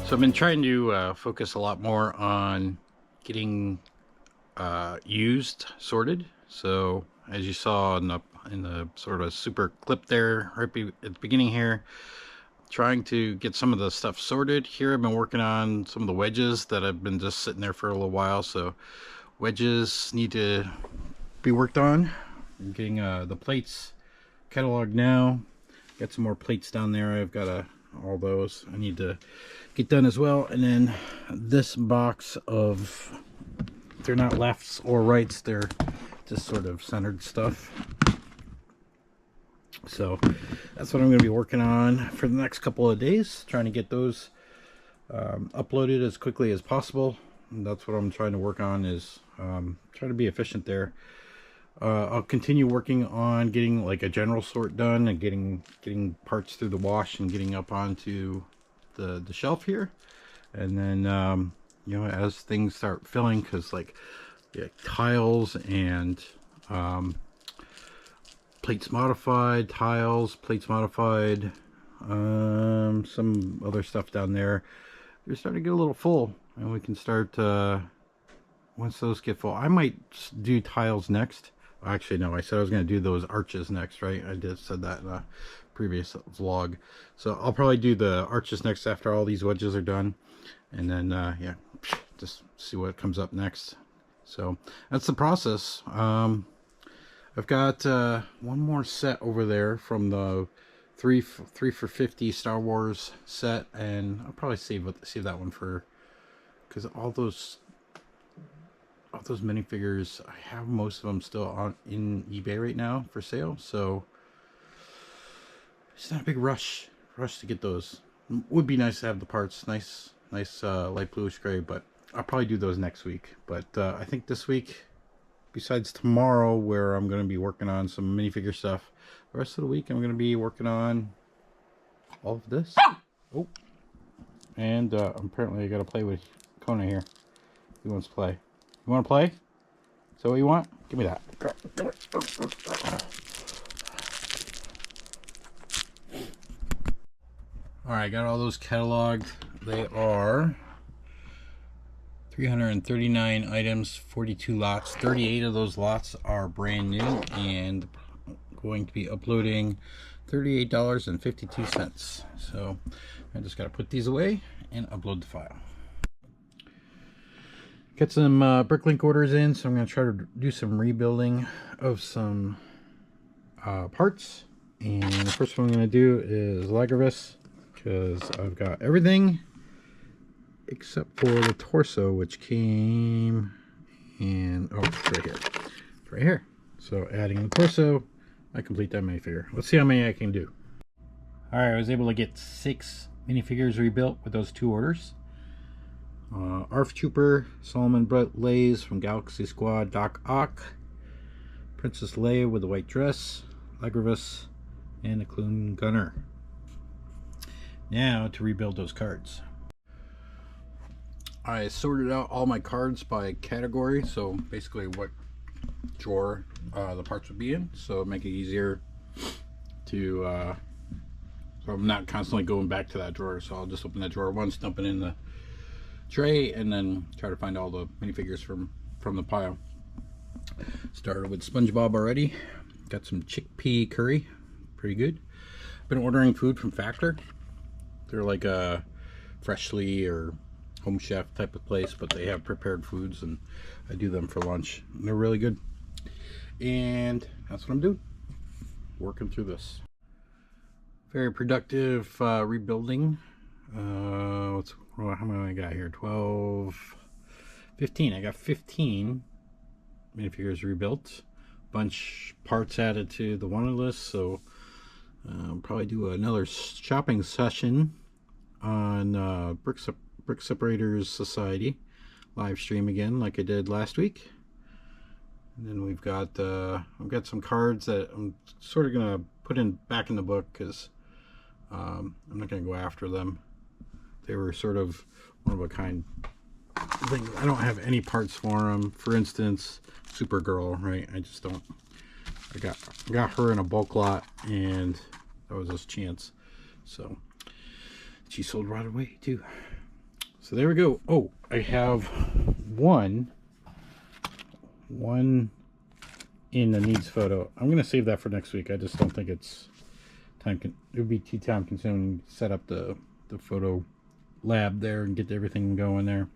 So I've been trying to focus a lot more on getting used sorted. So as you saw in the sort of super clip there right at the beginning here, trying to get some of the stuff sorted. Here I've been working on some of the wedges that have been just sitting there for a little while. So wedges need to be worked on. I'm getting the plates cataloged now. Got some more plates down there. I've got all those I need to get done as well. And then this box of, they're not lefts or rights, they're just sort of centered stuff. So that's what I'm going to be working on for the next couple of days, trying to get those uploaded as quickly as possible. And that's what I'm trying to work on, is try to be efficient there. I'll continue working on getting like a general sort done and getting parts through the wash and getting up onto the shelf here. And then you know, as things start filling, because like tiles and plates modified, plates modified, some other stuff down there, they're starting to get a little full, and we can start once those get full. I might do tiles next. Actually, no, I said I was going to do those arches next, right? I said that in a previous vlog. So I'll probably do the arches next after all these wedges are done. And then, yeah, just see what comes up next. So that's the process. I've got one more set over there from the 3 for $50 Star Wars set. And I'll probably save that one for, because all those minifigures, I have most of them still in eBay right now for sale, so it's not a big rush to get those. Would be nice to have the parts, nice light bluish gray, but I'll probably do those next week. But I think this week, besides tomorrow where I'm going to be working on some minifigure stuff, the rest of the week I'm going to be working on all of this. Oh, and apparently I got to play with Kona here. He wants to play. You want to play? Is that what you want? Give me that. Alright, got all those cataloged. They are 339 items, 42 lots. 38 of those lots are brand new, and going to be uploading $38.52. So I just got to put these away and upload the file. Got some BrickLink orders in, so I'm going to try to do some rebuilding of some parts. And the first one I'm going to do is Lagravis, because I've got everything except for the torso, which came in, oh, it's right here. It's right here. So adding the torso, I complete that minifigure. Let's see how many I can do. Alright, I was able to get 6 minifigures rebuilt with those 2 orders. ARF Trooper, Solomon Brett Lays from Galaxy Squad, Doc Ock, Princess Leia with the white dress, Lagravis, and the Clune Gunner. Now to rebuild those cards. I sorted out all my cards by category, so basically what drawer the parts would be in, so make it easier to so I'm not constantly going back to that drawer. So I'll just open that drawer once, dump it in the tray, and then try to find all the minifigures from the pile. Started with SpongeBob already. Got some chickpea curry, pretty good. Been ordering food from Factor. They're like a Freshly or Home Chef type of place, but they have prepared foods, and I do them for lunch. And they're really good. And that's what I'm doing, working through this. Very productive rebuilding. How many I got here? 12, 15. I got 15 minifigures rebuilt. Bunch parts added to the wanted list, so probably do another shopping session on Brick Separators Society live stream again, like I did last week. And then we've got I've got some cards that I'm sort of gonna put back in the book, because I'm not gonna go after them. They were sort of one of a kind things. I don't have any parts for them. For instance, Supergirl, right? I just don't. I got her in a bulk lot, and that was this chance. So she sold right away too. So there we go. Oh, I have one in the needs photo. I'm gonna save that for next week. I just don't think it's it would be too time consuming to set up the photo lab there and get everything going there.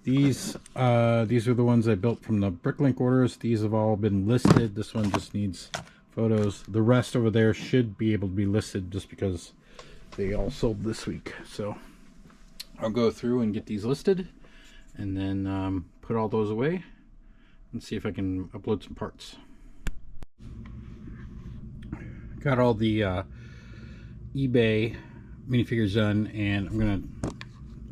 These are the ones I built from the BrickLink orders. These have all been listed. This one just needs photos. The rest over there should be able to be listed just because they all sold this week. So I'll go through and get these listed and then put all those away and see if I can upload some parts. Got all the eBay minifigures done, and I'm gonna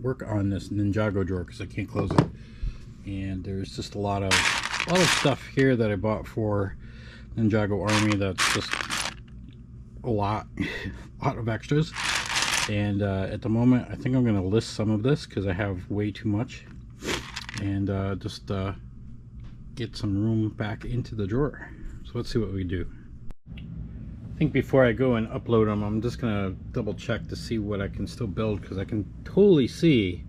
work on this Ninjago drawer because I can't close it. And there's just a lot of stuff here that I bought for Ninjago Army that's just a lot of extras. And at the moment I think I'm gonna list some of this because I have way too much, and just get some room back into the drawer. So let's see what we do. I think before I go and upload them, I'm just gonna double check to see what I can still build, because I can totally see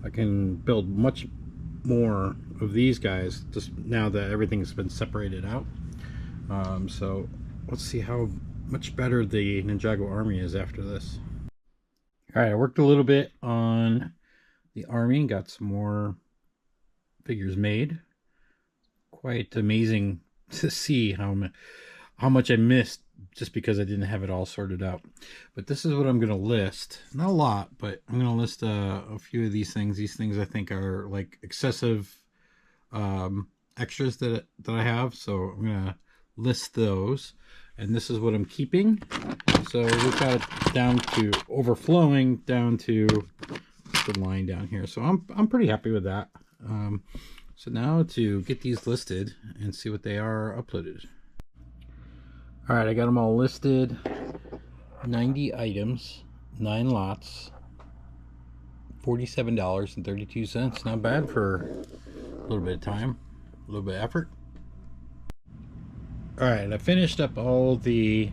I can build much more of these guys just now that everything's been separated out. So let's see how much better the Ninjago Army is after this. Alright, I worked a little bit on the Army, got some more figures made. Quite amazing to see how much I missed just because I didn't have it all sorted out. But this is what I'm going to list. Not a lot, but I'm going to list a few of these things. These things I think are like excessive extras that I have. So I'm going to list those. And this is what I'm keeping. So we've got it down to overflowing down to the line down here. So I'm pretty happy with that. So now to get these listed and see what they are uploaded. Alright, I got them all listed. 90 items, 9 lots, $47.32. Not bad for a little bit of time, a little bit of effort. Alright, I finished up all the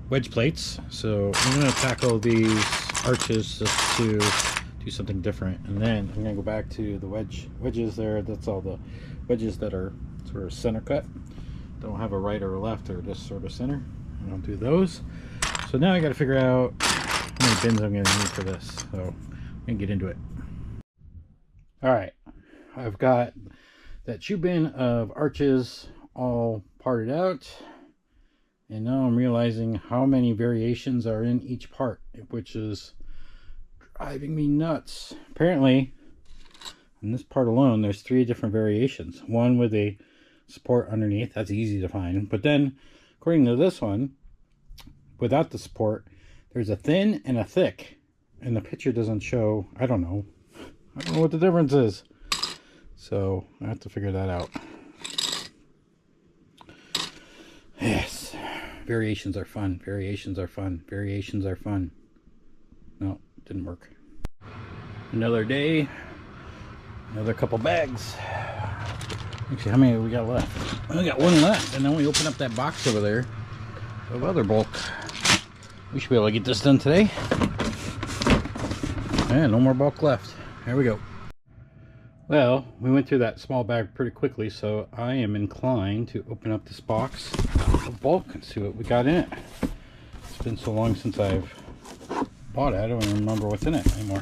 wedge plates, so I'm going to tackle these arches just to do something different, and then I'm going to go back to the wedges there. That's all the wedges that are sort of center cut. Don't have a right or a left, or just sort of center. I don't do those. So now I got to figure out how many bins I'm going to need for this. So I'm going to get into it. Alright, I've got that shoe bin of arches all parted out, and now I'm realizing how many variations are in each part, which is driving me nuts. Apparently in this part alone there's 3 different variations. One with a support underneath, that's easy to find, but then according to this one, without the support, there's a thin and a thick, and the picture doesn't show. I don't know what the difference is, so I have to figure that out. Yes, variations are fun. Variations are fun. Variations are fun. No, didn't work. Another day, another couple bags. Actually, how many we got left? We got one left, and then we open up that box over there of other bulk. We should be able to get this done today. And no more bulk left. There we go. Well, we went through that small bag pretty quickly, so I am inclined to open up this box of bulk and see what we got in it. It's been so long since I've bought it, I don't even remember what's in it anymore.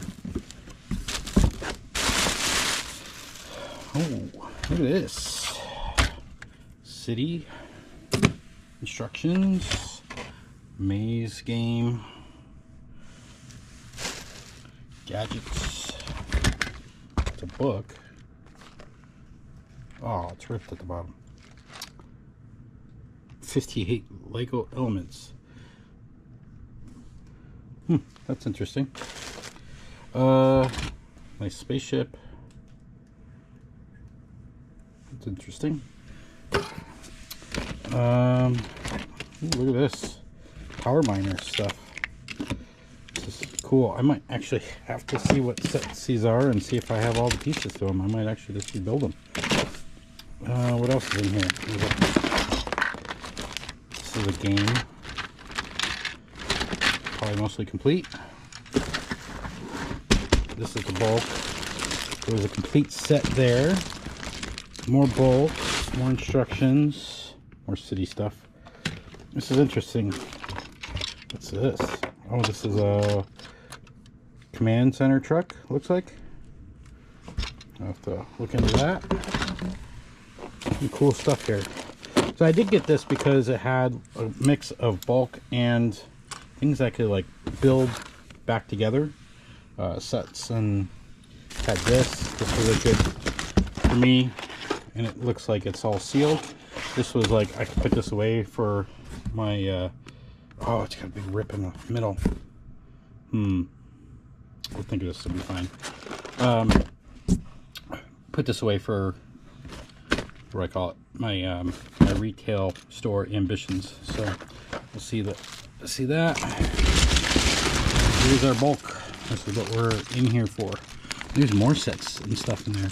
Oh, look at this. City instructions, maze game, gadgets. It's a book. Oh, it's ripped at the bottom. 58 Lego elements. That's interesting. Nice spaceship. That's interesting. Ooh, look at this. Power miner stuff. This is cool. I might actually have to see what sets these are and see if I have all the pieces to them. I might actually just rebuild them. What else is in here? This is a game. Probably mostly complete. This is the bulk. There was a complete set there. More bulk, more instructions, more city stuff. This is interesting. What's this? Oh, this is a command center truck, looks like. I'll have to look into that. Some cool stuff here. So I did get this because it had a mix of bulk and things I could like build back together. Sets, and had this. This was a good for me, and it looks like it's all sealed. This was like, I could put this away for my oh, it's got a big rip in the middle. I think this will be fine. Put this away for what do I call it? My my retail store ambitions. So we'll see that. Here's our bulk. This is what we're in here for. There's more sets and stuff in there.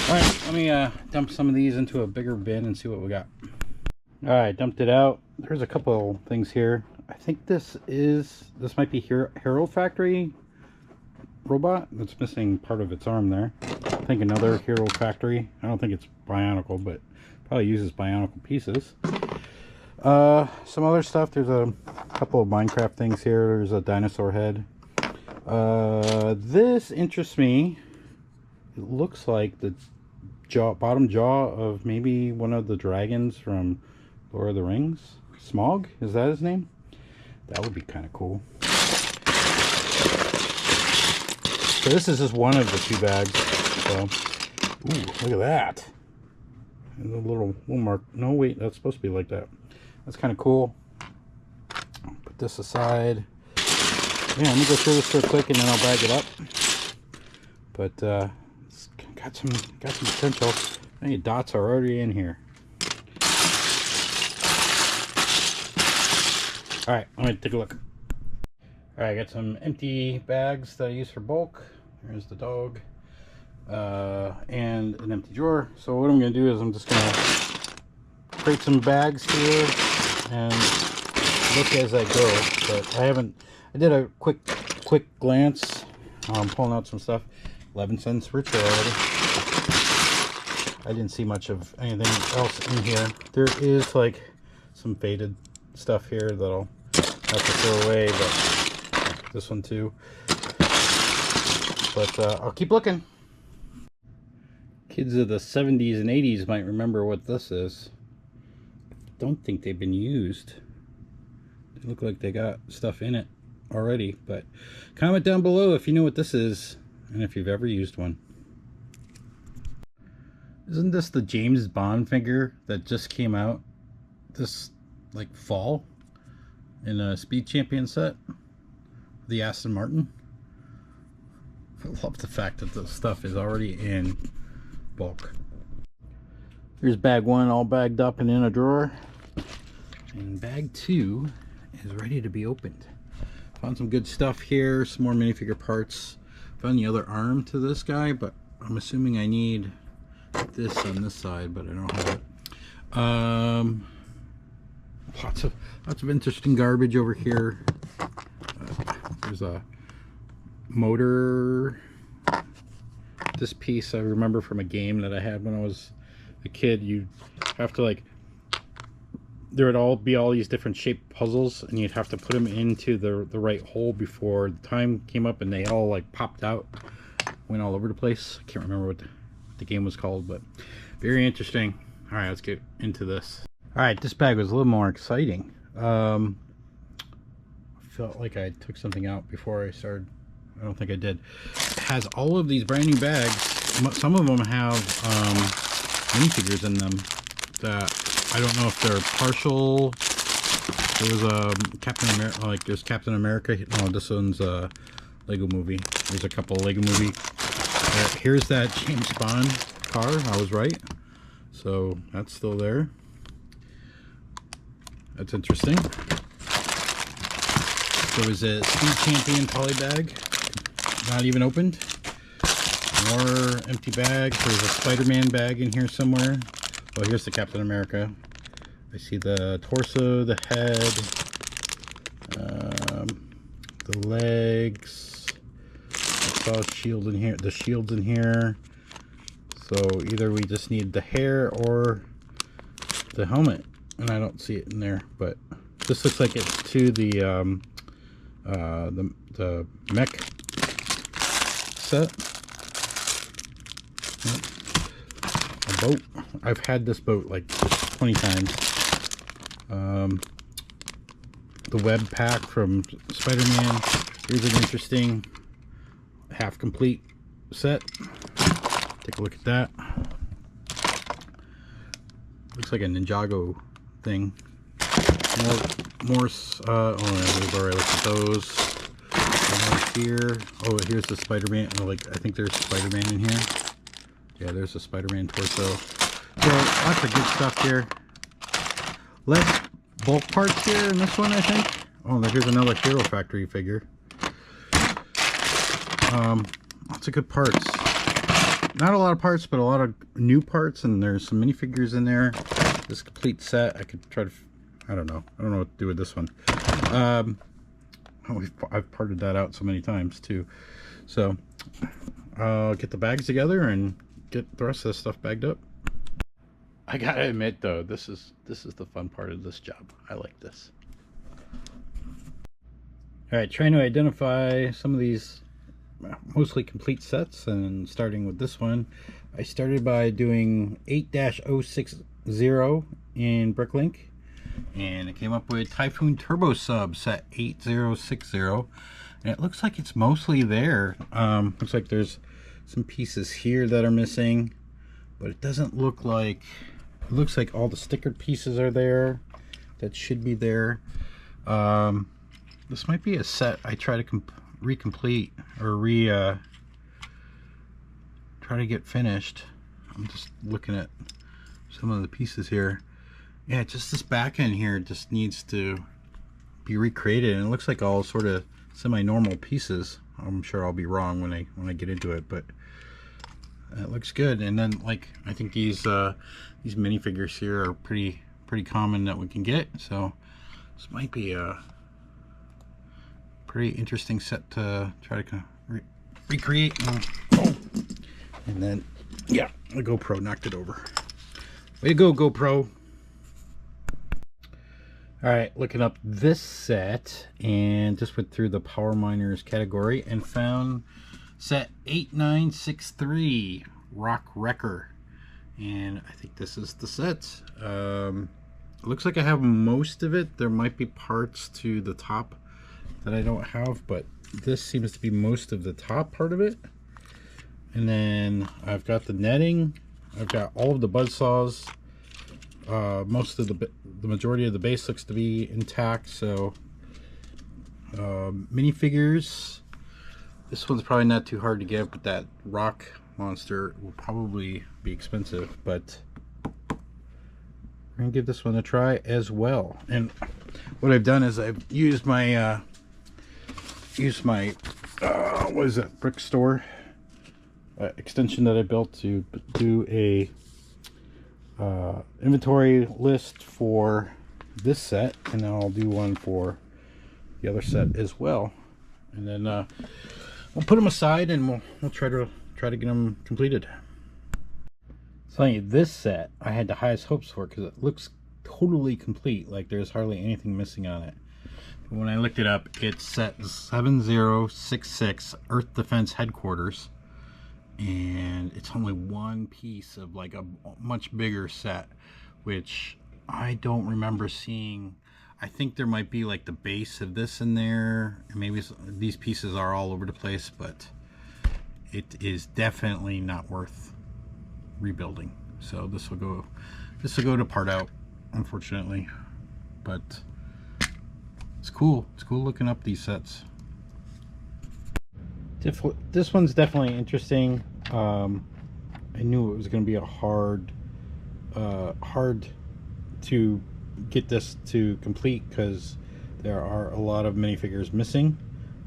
All right, let me dump some of these into a bigger bin and see what we got. All right, dumped it out. There's a couple things here. I think this might be Hero Factory robot that's missing part of its arm there. I think another Hero Factory. I don't think it's Bionicle, but probably uses Bionicle pieces. Some other stuff. There's a couple of Minecraft things here. There's a dinosaur head. This interests me. It looks like the bottom jaw of maybe one of the dragons from Lord of the Rings. Smog, is that his name? That would be kind of cool. So this is just one of the 2 bags. So, ooh, look at that. And a little mark. No, wait, that's supposed to be like that. That's kind of cool. I'll put this aside. Yeah, let me go through this real quick and then I'll bag it up. But it's got some potential. Any dots are already in here. All right, let me take a look. All right, I got some empty bags that I use for bulk. There's the dog, and an empty drawer. So what I'm gonna do is I'm just gonna create some bags here and look as I go. But I did a quick glance. I'm pulling out some stuff. 11 cents ritual already. I didn't see much of anything else in here. There is like some faded stuff here that I'll have to throw away, but this one too. But I'll keep looking. Kids of the 70s and 80s might remember what this is. Don't think they've been used. They look like they got stuff in it already, but comment down below if you know what this is and if you've ever used one. Isn't this the James Bond figure that just came out this like fall in a Speed Champion set? The Aston Martin. I love the fact that the stuff is already in bulk. Here's bag 1 all bagged up and in a drawer, and bag 2 is ready to be opened. Found some good stuff here, some more minifigure parts. Found the other arm to this guy, but I'm assuming I need this on this side, but I don't have it. Lots of interesting garbage over here. There's a motor. This piece I remember from a game that I had when I was a kid. You have to like, there would all be all these different shaped puzzles, and you'd have to put them into the right hole before the time came up, and they all like popped out, went all over the place. I can't remember what the game was called, but very interesting. All right, let's get into this. All right, this bag was a little more exciting. I felt like I took something out before I started. I don't think I did. It has all of these brand new bags. Some of them have minifigures in them that I don't know if they're partial. There was a Captain America, like there's Captain America. No, this one's a Lego movie. There's a couple of Lego movie. Here's that James Bond car. I was right. So that's still there. That's interesting. There was a Speed Champion poly bag, not even opened. More empty bags. There's a Spider-Man bag in here somewhere. Oh, here's the Captain America. I see the torso, the head, the legs. Let's saw a shield in here. The shield's in here. So either we just need the hair or the helmet, and I don't see it in there. But this looks like it's to the mech set. A boat. I've had this boat like 20 times. The web pack from Spider-Man. Here's an interesting half complete set. Take a look at that. Looks like a Ninjago thing. More oh, we've already looked at those. Here. Oh, here's the Spider-Man. Oh, like, I think there's Spider-Man in here. Yeah, there's a Spider-Man torso. So, lots of good stuff here. Less bulk parts here in this one, I think. Oh, here's another Hero Factory figure. Lots of good parts. Not a lot of parts, but a lot of new parts, and there's some minifigures in there. This complete set, I could try to, I don't know what to do with this one. I've parted that out so many times too. So I'll get the bags together and get the rest of this stuff bagged up. I gotta admit though, this is the fun part of this job. I like this. All right, trying to identify some of these mostly complete sets, and starting with this one, I started by doing 8-060 in BrickLink, and it came up with Typhoon Turbo Sub set 8060, and it looks like it's mostly there. Looks like there's some pieces here that are missing, but it doesn't look like, it looks like all the stickered pieces are there that should be there. This might be a set I try to recomplete or try to get finished. I'm just looking at some of the pieces here. Yeah, just this back end here just needs to be recreated, and it looks like all sort of semi-normal pieces. I'm sure I'll be wrong when I get into it, but it looks good. And then, like, I think these minifigures here are pretty common that we can get, so this might be a pretty interesting set to try to recreate. And then, yeah, the GoPro knocked it over. Way to go, GoPro. Alright, looking up this set, and just went through the Power Miners category and found set 8963 Rock Wrecker, and I think this is the set. Looks like I have most of it. There might be parts to the top that I don't have, but this seems to be most of the top part of it. And then I've got the netting, I've got all of the buzzsaws, most of the majority of the base looks to be intact. So minifigures, this one's probably not too hard to get, but that rock monster will probably be expensive, but we're gonna give this one a try as well. And what I've done is I've used my what is that, brick store extension that I built to do a inventory list for this set, and then I'll do one for the other set as well, and then we'll put them aside and we'll try to get them completed. So this set I had the highest hopes for because it looks totally complete, like there's hardly anything missing on it. But when I looked it up, it's set 7066 Earth Defense Headquarters, and it's only one piece of like a much bigger set, which I don't remember seeing. I think there might be like the base of this in there, and maybe these pieces are all over the place, but it is definitely not worth rebuilding. So this will go to part out, unfortunately, but it's cool. It's cool looking up these sets. This one's definitely interesting. I knew it was going to be a hard to get this to complete because there are a lot of minifigures missing,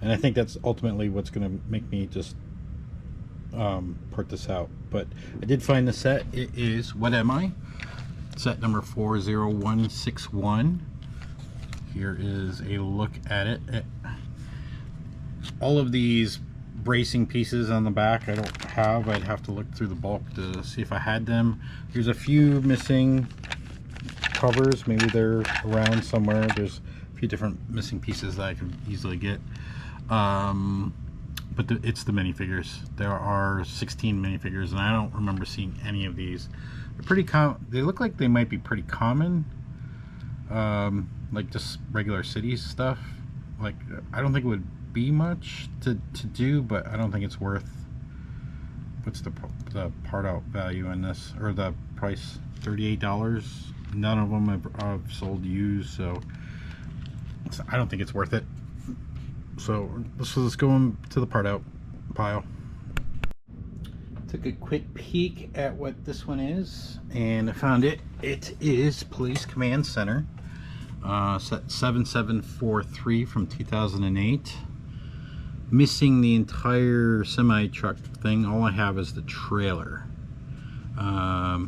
and I think that's ultimately what's going to make me just part this out. But I did find the set. It is What Am I? Set number 40161. Here is a look at it. All of these bracing pieces on the back I don't have. I'd have to look through the bulk to see if I had them. There's a few missing covers. Maybe they're around somewhere. There's a few different missing pieces that I can easily get. But it's the minifigures. There are 16 minifigures, and I don't remember seeing any of these. They're pretty they look like they might be pretty common, like just regular cities stuff. Like, I don't think it would be much to do, but I don't think it's worth. What's the part out value in this, or the price? $38. None of them I've sold used, so I don't think it's worth it. So let's go into the part out pile. Took a quick peek at what this one is, and I found it. It is Police Command Center, set 7743 from 2008. Missing the entire semi truck thing. All I have is the trailer. I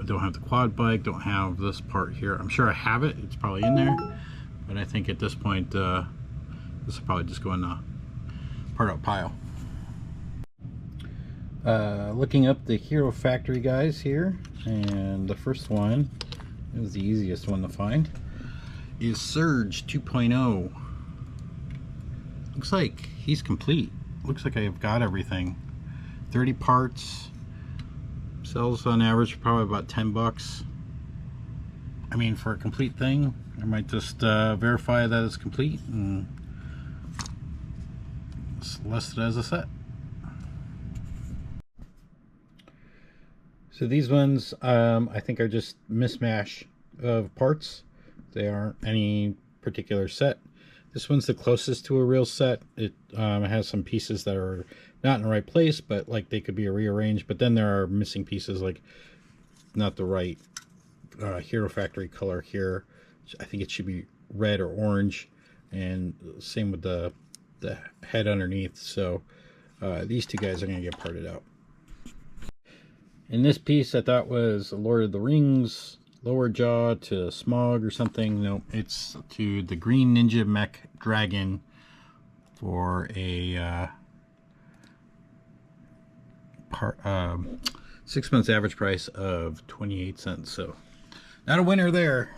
don't have the quad bike. Don't have this part here. I'm sure I have it. It's probably in there, but I think at this point. This will probably just go in the part out pile. Looking up the Hero Factory guys here, and the first one, it was the easiest one to find, is Surge 2.0. Looks like he's complete. Looks like I've got everything. 30 parts. Sells on average probably about 10 bucks. I mean, for a complete thing, I might just verify that it's complete and listed as a set. So these ones I think are just mismatch of parts. They aren't any particular set. This one's the closest to a real set. It has some pieces that are not in the right place, but like they could be rearranged, but then there are missing pieces, like not the right Hero Factory color here. I think it should be red or orange, and same with the head underneath. So these two guys are going to get parted out. And this piece I thought was Lord of the Rings lower jaw to Smog or something. No, it's to the Green Ninja Mech Dragon for a 6 months average price of 28 cents. So not a winner there.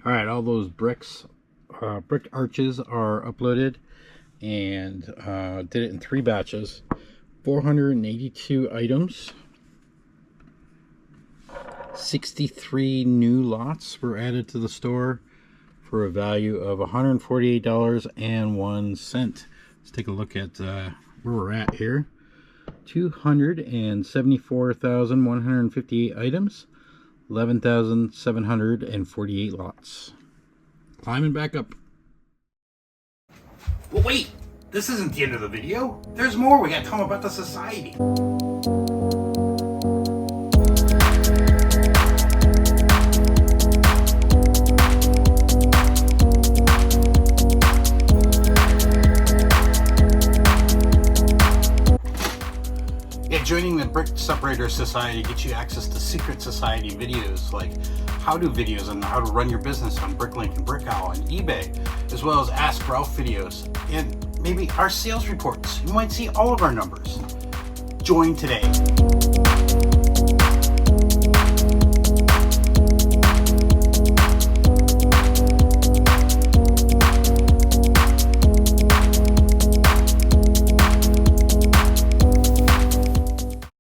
All right, all those brick arches are uploaded, and did it in 3 batches. 482 items. 63 new lots were added to the store for a value of $148.01. Let's take a look at where we're at here. 274,158 items. 11,748 lots. Climbing back up. Well, wait! This isn't the end of the video. There's more. We gotta tell them about the society. Joining the Brick Separator Society gets you access to secret society videos, like how-to videos on how to run your business on BrickLink and Brick Owl and eBay, as well as Ask Ralph videos, and maybe our sales reports. You might see all of our numbers. Join today.